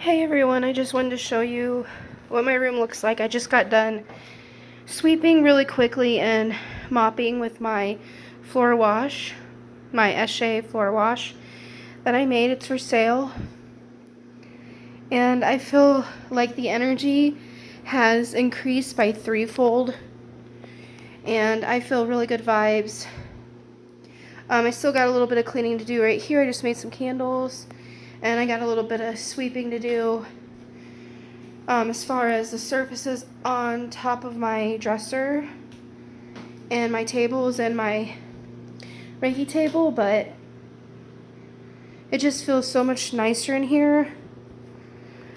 Hey everyone, I just wanted to show you what my room looks like. I just got done sweeping really quickly and mopping with my floor wash, my Eshe floor wash that I made. It's for sale. And I feel like the energy has increased by threefold. And I feel really good vibes. I still got a little bit of cleaning to do right here. I just made some candles. And I got a little bit of sweeping to do. As far as the surfaces on top of my dresser and my tables and my Reiki table, but it just feels so much nicer in here.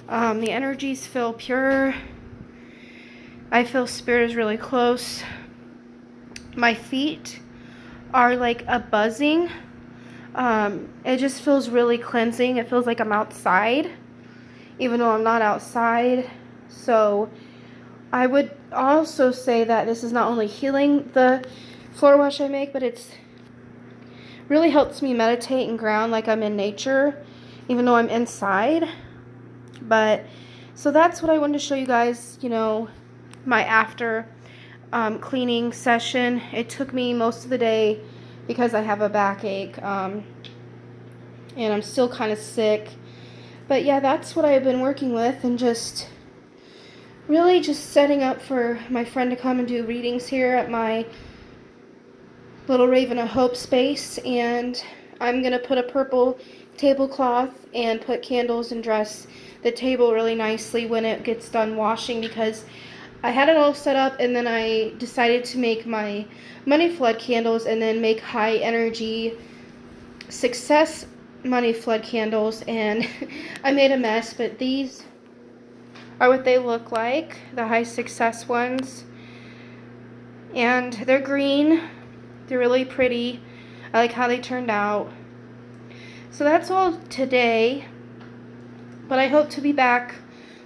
The energies feel pure. I feel spirit is really close. My feet are like a buzzing. It just feels really cleansing. It feels like I'm outside, even though I'm not outside. So I would also say that this is not only healing the floor wash I make, but it's really helps me meditate and ground like I'm in nature, even though I'm inside. But so that's what I wanted to show you guys, my after cleaning session. It took me most of the day because I have a backache, and I'm still kind of sick. But yeah, that's what I've been working with, and just really just setting up for my friend to come and do readings here at my little Raven of Hope space. And I'm going to put a purple tablecloth and put candles and dress the table really nicely when it gets done washing, because I had it all set up and then I decided to make my money flood candles and then make high energy success money flood candles, and I made a mess. But these are what they look like, the high success ones, and they're green. They're really pretty. I like how they turned out. So that's all today, but I hope to be back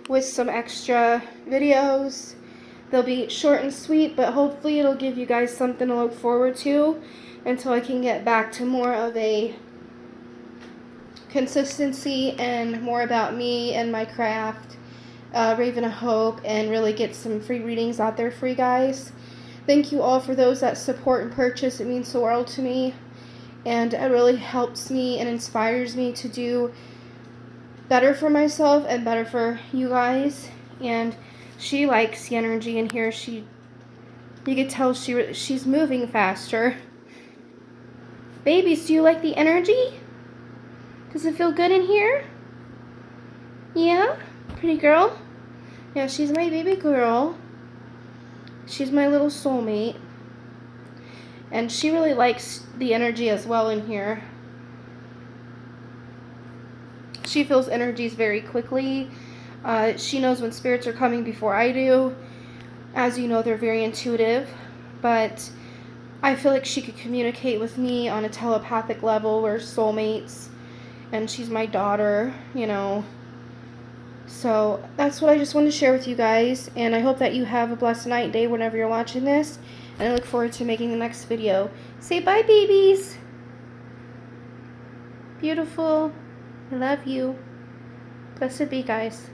with some extra videos. They'll be short and sweet, but hopefully it'll give you guys something to look forward to until I can get back to more of a consistency and more about me and my craft, Raven of Hope, and really get some free readings out there for you guys. Thank you all for those that support and purchase. It means the world to me, and it really helps me and inspires me to do better for myself and better for you guys. And she likes the energy in here. You could tell she's moving faster. Babies, do you like the energy? Does it feel good in here? Yeah? Pretty girl? Yeah, she's my baby girl. She's my little soulmate. And she really likes the energy as well in here. She feels energies very quickly. She knows when spirits are coming before I do. As you know, they're very intuitive. But I feel like she could communicate with me on a telepathic level. We're soulmates. And she's my daughter, So that's what I just wanted to share with you guys. And I hope that you have a blessed night, day, whenever you're watching this. And I look forward to making the next video. Say bye, babies. Beautiful. I love you. Blessed be, guys.